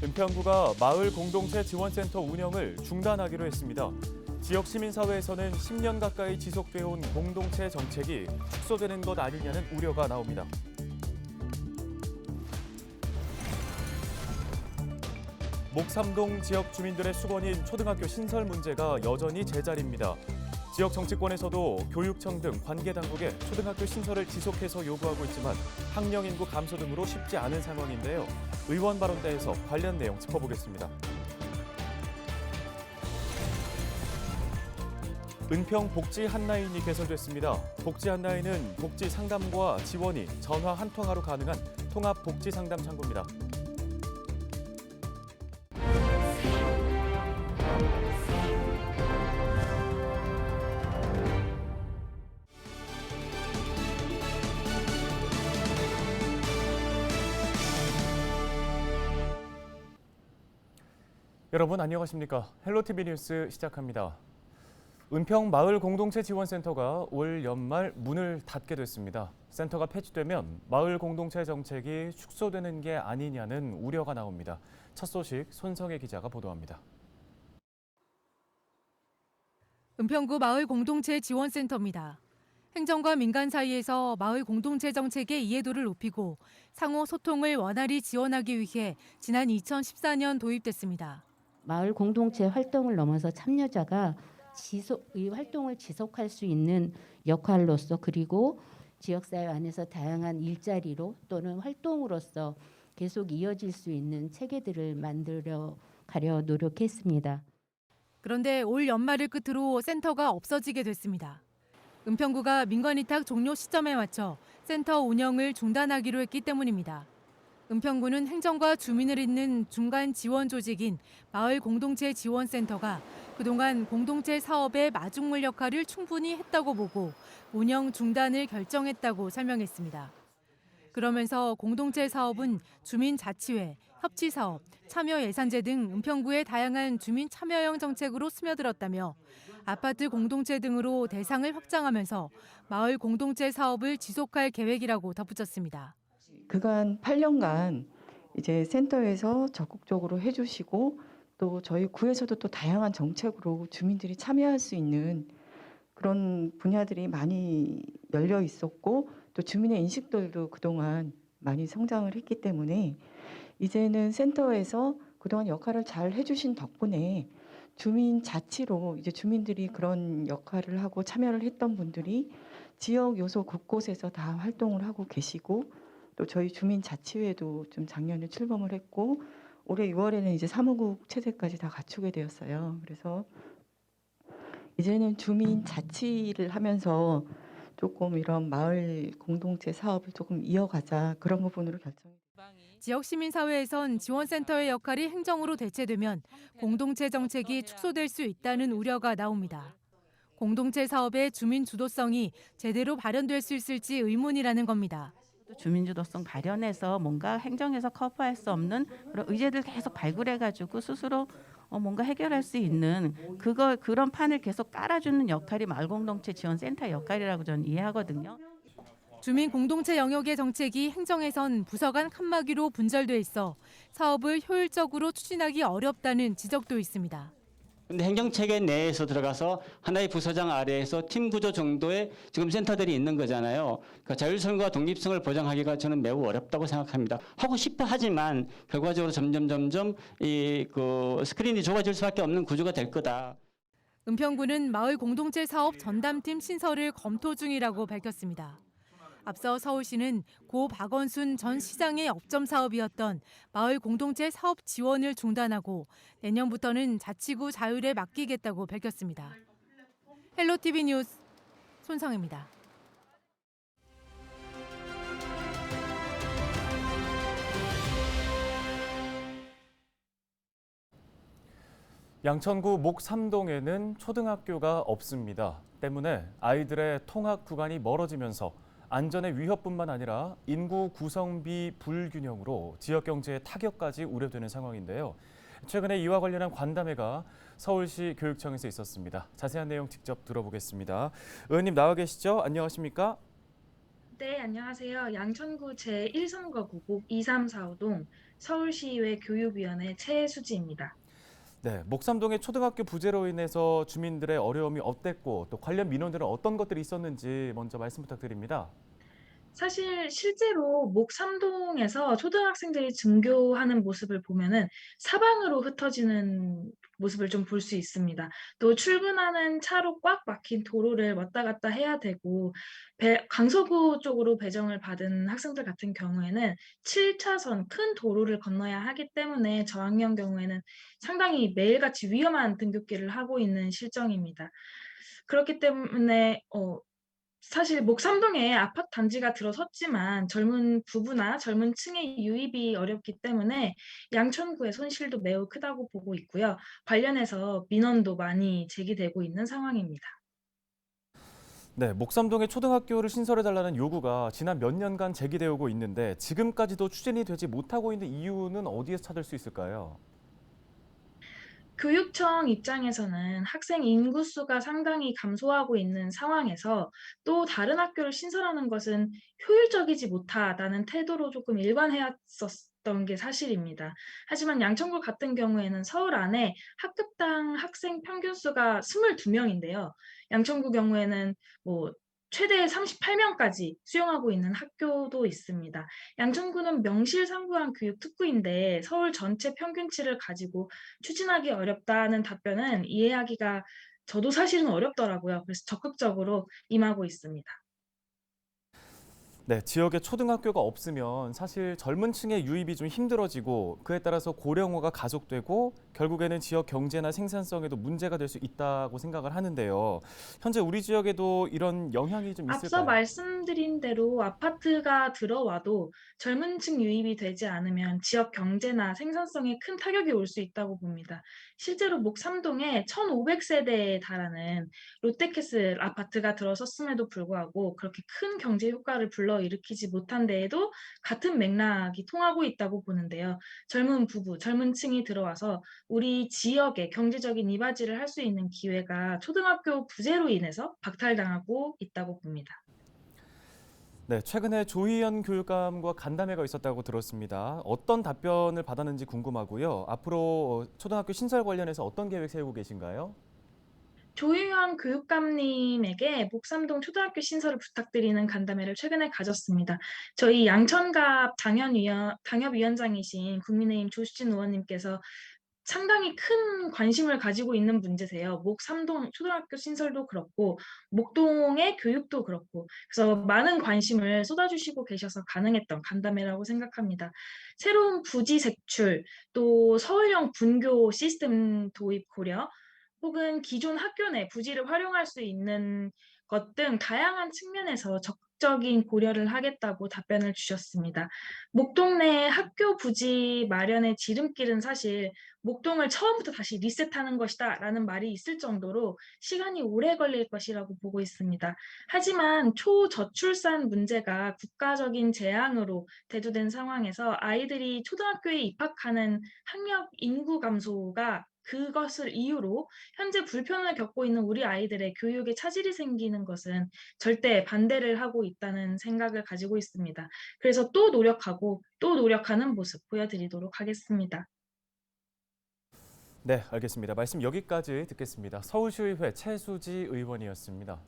은평구가 마을 공동체 지원센터 운영을 중단하기로 했습니다. 지역 시민사회에서는 10년 가까이 지속되어 온 공동체 정책이 축소되는 것 아니냐는 우려가 나옵니다. 목삼동 지역 주민들의 수건인 초등학교 신설 문제가 여전히 제자리입니다. 지역 정치권에서도 교육청 등 관계 당국에 초등학교 신설을 지속해서 요구하고 있지만 학령 인구 감소 등으로 쉽지 않은 상황인데요. 의원 발언대에서 관련 내용 짚어보겠습니다. 은평 복지 한라인이 개설됐습니다. 복지 한라인은 복지 상담과 지원이 전화 한 통화로 가능한 통합 복지 상담 창구입니다. 여러분 안녕하십니까? 헬로티비 뉴스 시작합니다. 은평 마을 공동체 지원센터가 올 연말 문을 닫게 됐습니다. 센터가 폐지되면 마을 공동체 정책이 축소되는 게 아니냐는 우려가 나옵니다. 첫 소식 손성혜 기자가 보도합니다. 은평구 마을 공동체 지원센터입니다. 행정과 민간 사이에서 마을 공동체 정책의 이해도를 높이고 상호 소통을 원활히 지원하기 위해 지난 2014년 도입됐습니다. 마을 공동체 활동을 넘어서 참여자가 이 활동을 지속할 수 있는 역할로서 그리고 지역사회 안에서 다양한 일자리로 또는 활동으로서 계속 이어질 수 있는 체계들을 만들어 가려 노력했습니다. 그런데 올 연말을 끝으로 센터가 없어지게 됐습니다. 은평구가 민관위탁 종료 시점에 맞춰 센터 운영을 중단하기로 했기 때문입니다. 은평구는 행정과 주민을 잇는 중간 지원 조직인 마을 공동체 지원센터가 그동안 공동체 사업의 마중물 역할을 충분히 했다고 보고 운영 중단을 결정했다고 설명했습니다. 그러면서 공동체 사업은 주민자치회, 협치사업, 참여예산제 등 은평구의 다양한 주민 참여형 정책으로 스며들었다며 아파트 공동체 등으로 대상을 확장하면서 마을 공동체 사업을 지속할 계획이라고 덧붙였습니다. 그간 8년간 이제 센터에서 적극적으로 해주시고 또 저희 구에서도 또 다양한 정책으로 주민들이 참여할 수 있는 그런 분야들이 많이 열려 있었고 또 주민의 인식들도 그동안 많이 성장을 했기 때문에 이제는 센터에서 그동안 역할을 잘 해주신 덕분에 주민 자치로 이제 주민들이 그런 역할을 하고 참여를 했던 분들이 지역 요소 곳곳에서 다 활동을 하고 계시고 또 저희 주민자치회도 좀 작년에 출범을 했고 올해 6월에는 이제 사무국 체제까지 다 갖추게 되었어요. 그래서 이제는 주민자치를 하면서 조금 이런 마을 공동체 사업을 조금 이어가자 그런 부분으로 결정이. 지역 시민사회에선 지원센터의 역할이 행정으로 대체되면 공동체 정책이 축소될 수 있다는 우려가 나옵니다. 공동체 사업의 주민 주도성이 제대로 발현될 수 있을지 의문이라는 겁니다. 주민주도성 발현해서 뭔가 행정에서 커버할 수 없는 그런 의제들 계속 발굴해가지고 스스로 뭔가 해결할 수 있는 그런 판을 계속 깔아주는 역할이 마을공동체 지원센터 역할이라고 저는 이해하거든요. 주민 공동체 영역의 정책이 행정에선 부서 간 칸막이로 분절돼 있어 사업을 효율적으로 추진하기 어렵다는 지적도 있습니다. 근데 행정체계 내에서 들어가서 하나의 부서장 아래에서 팀 구조 정도의 지금 센터들이 있는 거잖아요. 그러니까 자율성과 독립성을 보장하기가 저는 매우 어렵다고 생각합니다. 하고 싶어 하지만 결과적으로 점점 그 스크린이 좁아질 수밖에 없는 구조가 될 거다. 은평구는 마을 공동체 사업 전담팀 신설을 검토 중이라고 밝혔습니다. 앞서 서울시는 고 박원순 전 시장의 업점 사업이었던 마을 공동체 사업 지원을 중단하고 내년부터는 자치구 자율에 맡기겠다고 밝혔습니다. 헬로티비 뉴스 손성혜입니다. 양천구 목삼동에는 초등학교가 없습니다. 때문에 아이들의 통학 구간이 멀어지면서 안전의 위협뿐만 아니라 인구 구성비 불균형으로 지역 경제에 타격까지 우려되는 상황인데요. 최근에 이와 관련한 관담회가 서울시 교육청에서 있었습니다. 자세한 내용 직접 들어보겠습니다. 의원님 나와 계시죠? 안녕하십니까? 네, 안녕하세요. 양천구 제1선거구 목 2345동 서울시의회 교육위원회 최수지입니다. 네, 목삼동의 초등학교 부재로 인해서 주민들의 어려움이 어땠고 또 관련 민원들은 어떤 것들이 있었는지 먼저 말씀 부탁드립니다. 사실 실제로 목 3동에서 초등학생들이 등교하는 모습을 보면은 사방으로 흩어지는 모습을 좀 볼 수 있습니다. 또 출근하는 차로 꽉 막힌 도로를 왔다 갔다 해야 되고 강서구 쪽으로 배정을 받은 학생들 같은 경우에는 7차선 큰 도로를 건너야 하기 때문에 저학년 경우에는 상당히 매일같이 위험한 등굣길을 하고 있는 실정입니다. 그렇기 때문에 사실 목삼동에 아파트 단지가 들어섰지만 젊은 부부나 젊은 층의 유입이 어렵기 때문에 양천구의 손실도 매우 크다고 보고 있고요. 관련해서 민원도 많이 제기되고 있는 상황입니다. 네, 목삼동의 초등학교를 신설해달라는 요구가 지난 몇 년간 제기되어 오고 있는데 지금까지도 추진이 되지 못하고 있는 이유는 어디에서 찾을 수 있을까요? 교육청 입장에서는 학생 인구수가 상당히 감소하고 있는 상황에서 또 다른 학교를 신설하는 것은 효율적이지 못하다는 태도로 조금 일관해왔었던 게 사실입니다. 하지만 양천구 같은 경우에는 서울 안에 학급당 학생 평균 수가 22명인데요. 양천구 경우에는 뭐 최대 38명까지 수용하고 있는 학교도 있습니다. 양천구는 명실상부한 교육 특구인데 서울 전체 평균치를 가지고 추진하기 어렵다는 답변은 이해하기가 저도 사실은 어렵더라고요. 그래서 적극적으로 임하고 있습니다. 네, 지역에 초등학교가 없으면 사실 젊은 층의 유입이 좀 힘들어지고 그에 따라서 고령화가 가속되고 결국에는 지역 경제나 생산성에도 문제가 될 수 있다고 생각을 하는데요. 현재 우리 지역에도 이런 영향이 좀 앞서 있을까요? 말씀드린 대로 아파트가 들어와도 젊은 층 유입이 되지 않으면 지역 경제나 생산성에 큰 타격이 올 수 있다고 봅니다. 실제로 목삼동에 1,500세대에 달하는 롯데캐슬 아파트가 들어섰음에도 불구하고 그렇게 큰 경제 효과를 불러일으키지 못한 데에도 같은 맥락이 통하고 있다고 보는데요. 젊은 부부, 젊은 층이 들어와서 우리 지역의 경제적인 이바지를 할 수 있는 기회가 초등학교 부재로 인해서 박탈당하고 있다고 봅니다. 네, 최근에 조희연 교육감과 간담회가 있었다고 들었습니다. 어떤 답변을 받았는지 궁금하고요. 앞으로 초등학교 신설 관련해서 어떤 계획 세우고 계신가요? 조희연 교육감님에게 목삼동 초등학교 신설을 부탁드리는 간담회를 최근에 가졌습니다. 저희 양천갑 당협위원장이신 국민의힘 조수진 의원님께서 상당히 큰 관심을 가지고 있는 문제세요. 목삼동 초등학교 신설도 그렇고 목동의 교육도 그렇고 그래서 많은 관심을 쏟아주시고 계셔서 가능했던 간담회라고 생각합니다. 새로운 부지 색출, 또 서울형 분교 시스템 도입 고려, 혹은 기존 학교 내 부지를 활용할 수 있는 것 등 다양한 측면에서 적극적인 고려를 하겠다고 답변을 주셨습니다. 목동 내 학교 부지 마련의 지름길은 사실 목동을 처음부터 다시 리셋하는 것이다라는 말이 있을 정도로 시간이 오래 걸릴 것이라고 보고 있습니다. 하지만 초저출산 문제가 국가적인 재앙으로 대두된 상황에서 아이들이 초등학교에 입학하는 학력 인구 감소가 그것을 이유로 현재 불편을 겪고 있는 우리 아이들의 교육에 차질이 생기는 것은 절대 반대를 하고 있다는 생각을 가지고 있습니다. 그래서 또 노력하고 또 노력하는 모습 보여드리도록 하겠습니다. 네, 알겠습니다. 말씀 여기까지 듣겠습니다. 서울시의회 최수지 의원이었습니다.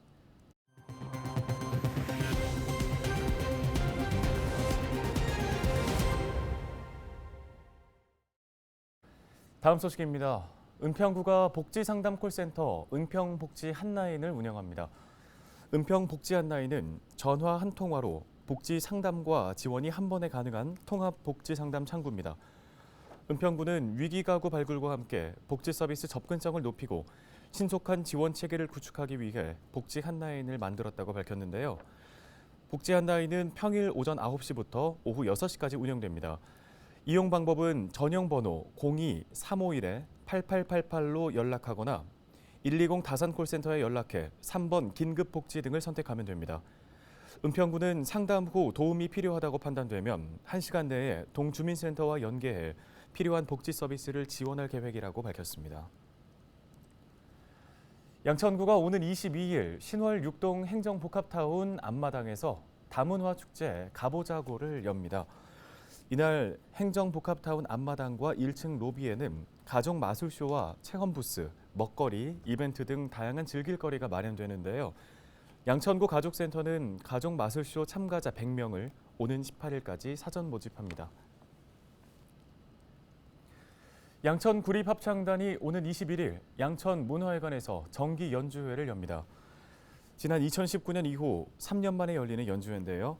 다음 소식입니다. 은평구가 복지상담 콜센터 은평복지 한라인을 운영합니다. 은평복지 한라인은 전화 한 통화로 복지 상담과 지원이 한 번에 가능한 통합 복지 상담 창구입니다. 은평구는 위기가구 발굴과 함께 복지 서비스 접근성을 높이고 신속한 지원 체계를 구축하기 위해 복지 한라인을 만들었다고 밝혔는데요. 복지 한라인은 평일 오전 9시부터 오후 6시까지 운영됩니다. 이용 방법은 전용번호 02-351-8888로 연락하거나 120 다산콜센터에 연락해 3번 긴급복지 등을 선택하면 됩니다. 은평구는 상담 후 도움이 필요하다고 판단되면 1시간 내에 동주민센터와 연계해 필요한 복지 서비스를 지원할 계획이라고 밝혔습니다. 양천구가 오는 22일 신월 6동 행정복합타운 앞마당에서 다문화 축제 가보자고를 엽니다. 이날 행정복합타운 앞마당과 1층 로비에는 가족 마술쇼와 체험 부스, 먹거리, 이벤트 등 다양한 즐길거리가 마련되는데요. 양천구 가족센터는 가족 마술쇼 참가자 100명을 오는 18일까지 사전 모집합니다. 양천 구립합창단이 오는 21일 양천 문화회관에서 정기 연주회를 엽니다. 지난 2019년 이후 3년 만에 열리는 연주회인데요.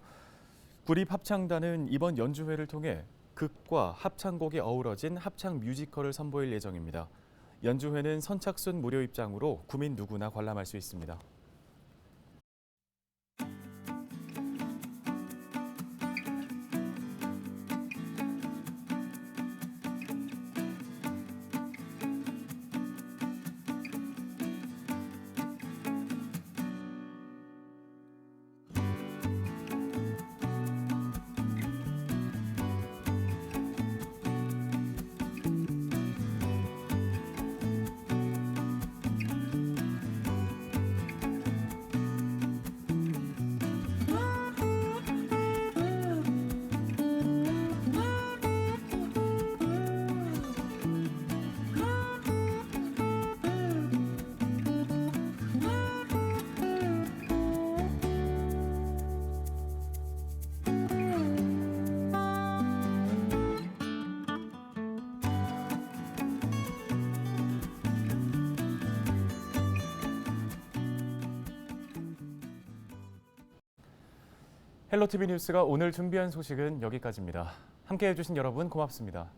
구립합창단은 이번 연주회를 통해 극과 합창곡이 어우러진 합창 뮤지컬을 선보일 예정입니다. 연주회는 선착순 무료 입장으로 구민 누구나 관람할 수 있습니다. 헬로티비 뉴스가 오늘 준비한 소식은 여기까지입니다. 함께해 주신 여러분 고맙습니다.